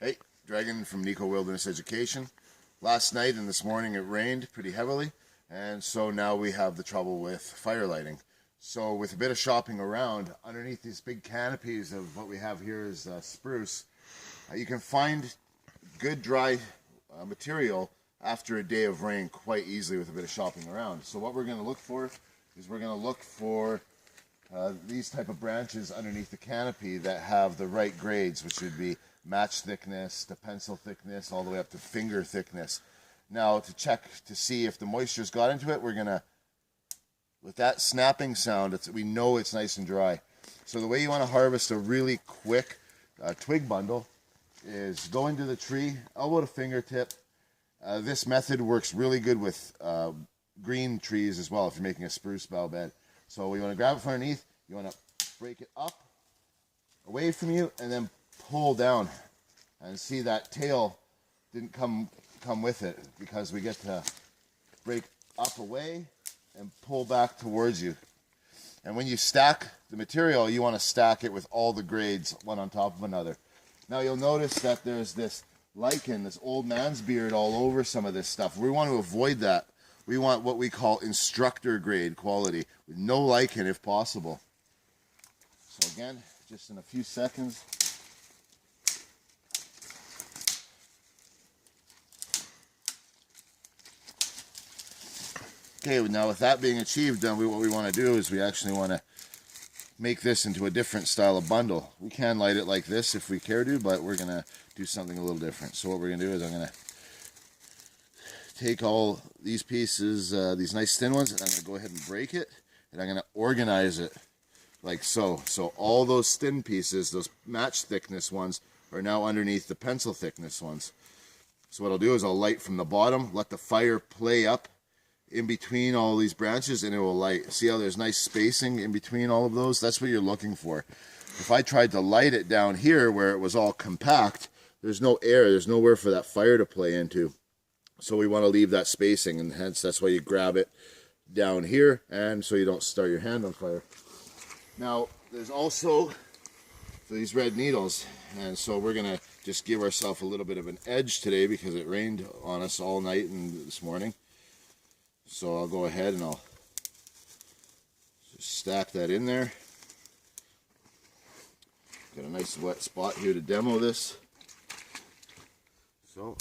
Hey, Dragon from Nico Wilderness Education. Last night and this morning it rained pretty heavily, and so now we have the trouble with fire lighting. So with a bit of shopping around, underneath these big canopies of what we have here is spruce, you can find good dry material after a day of rain quite easily with a bit of shopping around. So what we're going to look for is we're going to look for these type of branches underneath the canopy that have the right grades, which would be match thickness to pencil thickness all the way up to finger thickness. Now to check to see if the moisture's got into it, we're gonna, with that snapping sound, we know it's nice and dry. So the way you want to harvest a really quick twig bundle is go into the tree, elbow to fingertip. This method works really good with green trees as well if you're making a spruce bough bed. So you want to grab it from underneath, you want to break it up away from you and then pull down, and see that tail didn't come with it, because we get to break up away and pull back towards you. And when you stack the material, you want to stack it with all the grades one on top of another. Now you'll notice that there's this lichen, this old man's beard all over some of this stuff. We want to avoid that. We want what we call instructor grade quality with no lichen if possible. So again, just in a few seconds. Okay, now with that being achieved, then what we want to do is we actually want to make this into a different style of bundle. We can light it like this if we care to, but we're going to do something a little different. So what we're going to do is I'm going to take all these pieces, these nice thin ones, and I'm going to go ahead and break it, and I'm going to organize it like so. So all those thin pieces, those match thickness ones, are now underneath the pencil thickness ones. So what I'll do is I'll light from the bottom, let the fire play up in between all these branches, and it will light. See how there's nice spacing in between all of those? That's what you're looking for. If I tried to light it down here where it was all compact, there's no air, there's nowhere for that fire to play into. So we want to leave that spacing, and hence that's why you grab it down here, and so you don't start your hand on fire. Now there's also these red needles, and so we're gonna just give ourselves a little bit of an edge today because it rained on us all night and this morning. So I'll go ahead and I'll just stack that in there. Got a nice wet spot here to demo this. So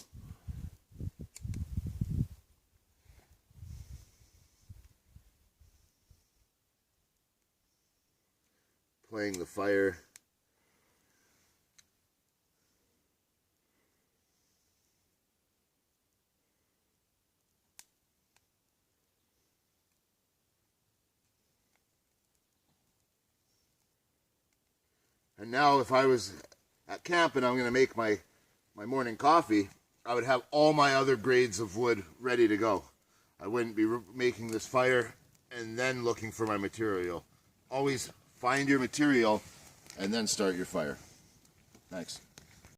playing the fire. And now if I was at camp and I'm going to make my morning coffee, I would have all my other grades of wood ready to go. I wouldn't be making this fire and then looking for my material. Always find your material and then start your fire. Thanks.